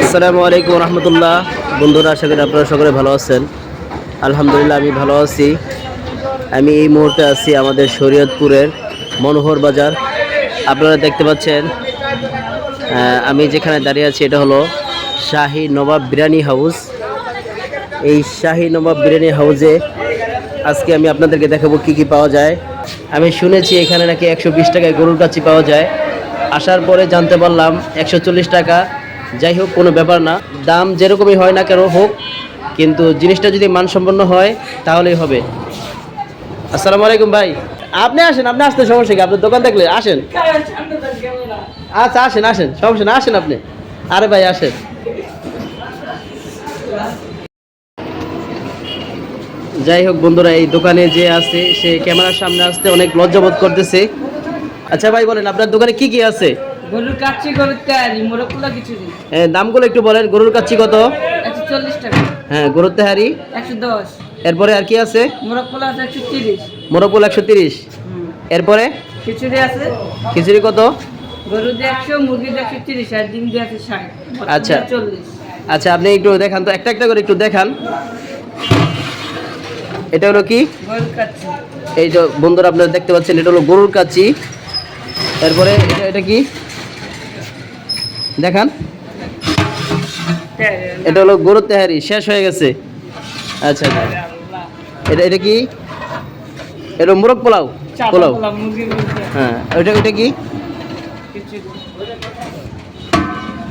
আসসালামু আলাইকুম রহমতুল্লাহ। বন্ধুরা, আশা করি আপনারা সকলে ভালো আছেন। আলহামদুলিল্লাহ আমি ভালো আছি। আমি এই মুহূর্তে আছি আমাদের শরীয়তপুরের মনোহর বাজার। আপনারা দেখতে পাচ্ছেন আমি যেখানে দাঁড়িয়ে আছি এটা হলো শাহী নবাব বিরিয়ানি হাউস। এই শাহী নবাব বিরিয়ানি হাউসে আজকে আমি আপনাদেরকে দেখাবো কি কি পাওয়া যায়। আমি শুনেছি এখানে নাকি 120 টাকায় গরুর কাচ্চি পাওয়া যায়। আসার পরে জানতে পারলাম 140 টাকা। যাই হোক, কোনো ব্যাপার না, দাম যেরকমই হয় না কেন হোক, কিন্তু জিনিসটা যদি মানসম্পন্ন হয় তাহলেই হবে। আসসালামু আলাইকুম ভাই, আপনি আসেন, আপনি আসতে সমস্যা কি? আপনার দোকান থাকলে আসেন। আচ্ছা আসেন আসেন, সমস্যা না, আসেন আপনি। আরে ভাই আসেন। যাই হোক বন্ধুরা, এই দোকানে যে আছে সে ক্যামেরার সামনে আসতে অনেক লজ্জাবোধ করতেছে। আচ্ছা ভাই বলেন, আপনার দোকানে কি কি আছে? গরুর কাচ্চি, গরুর তেহারি, মোরগগুলো কিছু দিন। দামগুলো একটু বলেন। গরুর কাচ্চি কত? 140 টাকা। হ্যাঁ, গরুর তেহারি 110। এরপরে আর কি আছে? মোরগগুলো আছে 130। মোরগপোল 130। এরপরে খিচুড়ি আছে। খিচুড়ি কত? গরু দিয়ে 100, মুরগি দিয়ে 130, আর ডিম দিয়ে আছে 60। আচ্ছা 40। আচ্ছা, আপনি একটু দেখান তো, একটা একটা করে একটু দেখান। এটা হলো কি? গরুর কাচ্চি। এই যে বন্ধুরা আপনারা দেখতে পাচ্ছেন, এটা হলো গরুর কাচ্চি। এরপরে এটা কি দেখান? এটা হলো গরুর তেহারি, শেষ হয়ে গেছে। আচ্ছা আচ্ছা, এটা এটা কি? এটা মোরগ পোলাও। পোলাও, হ্যাঁ। এটা কি?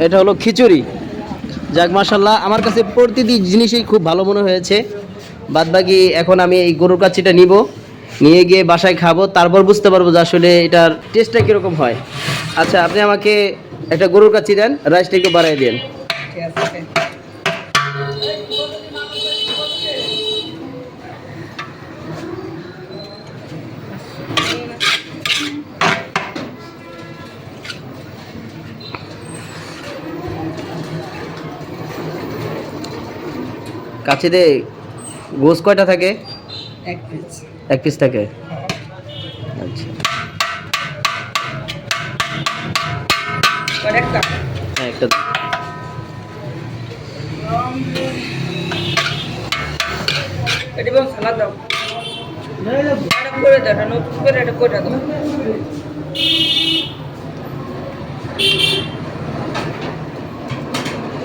এটা হলো খিচুড়ি। যাক মাশাআল্লাহ, আমার কাছে প্রতিটি জিনিসই খুব ভালো মনে হয়েছে। বাদবাকি এখন আমি এই গরুর কাচ্চিটা নিয়ে গিয়ে বাসায় খাবো, তারপর বুঝতে পারবো যে আসলে এটার টেস্টটা কীরকম হয়। আচ্ছা, আপনি আমাকে একটা গরুর কাচ্চি দেন, রাইসটা একটু বাড়াই দেন। কাচ্চিতে গোস কয়টা থাকে? এক পিস থাকে। আচ্ছা, হ্যাঁ একটা। সালাদ দাও। এটা করে দাও, নতুন করে এটা করে দাও।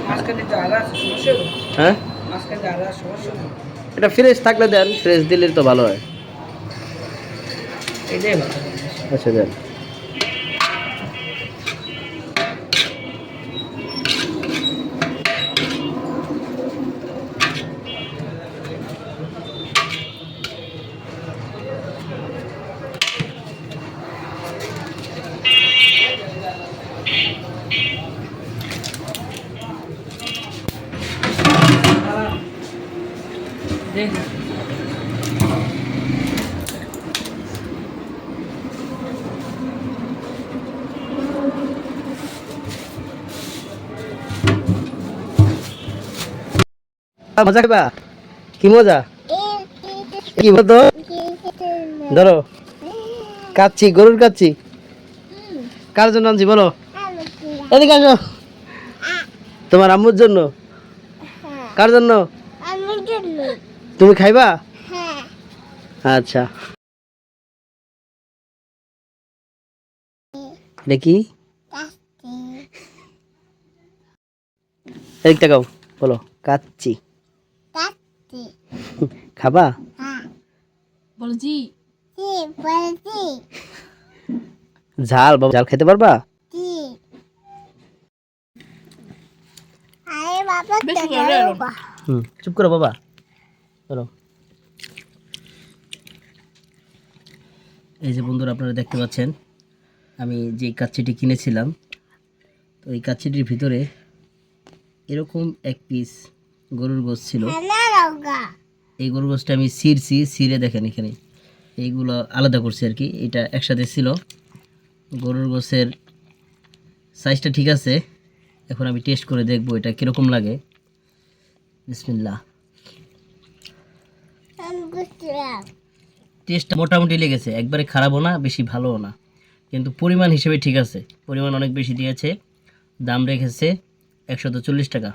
মাঝখানে জ্বালা আছে, সমস্যা? হ্যাঁ, মাঝখানে জ্বালা সমস্যা। এটা ফ্রেশ থাকলে দেন, ফ্রেশ দিলে তো ভালো হয়। এটাই ভালো। আচ্ছা দেন। মজা খাবা? কি মজা? কি বলতো? ধরো, কাচ্চি, গরুর কাচ্চি। কার জন্য আনছি বলো? এদিকে আসো। তোমার আম্মুর জন্য। কার জন্য? তুমি খাইবা? আচ্ছা, এটা কি? এদিক তাকাও, বলো কাচ্চি। খাবা? বলছি ঝাল বাবা, ঝাল খেতে পারবা? চুপ করো বাবা, চলো। এই যে বন্ধুরা আপনারা দেখতে পাচ্ছেন, আমি যে কাচ্চিটি কিনেছিলাম, তো এই কাচ্চিটির ভিতরে এরকম এক পিস গরুর গোশ ছিল। এই গরুর গোশটা আমি ছিঁড়ে দেখেন এখানে এইগুলো আলাদা করছি আর কি। এটা একসাথে ছিল। গরুর গোশের সাইজটা ঠিক আছে। এখন আমি টেস্ট করে দেখবো এটা কীরকম লাগে। বিসমিল্লাহ। টেস্টটা মোটামুটি লেগেছে, একবারে খারাপও না, বেশি ভালোও না, কিন্তু পরিমাণ হিসেবে ঠিক আছে। পরিমাণ অনেক বেশি দিয়েছে, দাম রেখেছে 140 টাকা।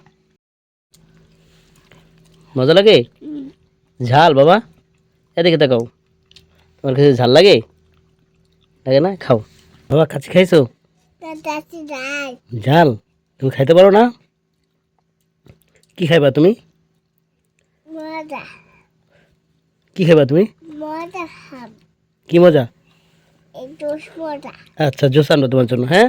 মজা লাগে? ঝাল বাবা, এদিকে তাকাও। তোমার কাছে ঝাল লাগে? লাগে না? খাও বাবা। কাচ্চি খাইছো? ঝাল তুমি খাইতে পারো না? কি খাইবা তুমি? কি খাইবা তুমি? কি মজা? আচ্ছা জুস আনবো তোমার জন্য, হ্যাঁ?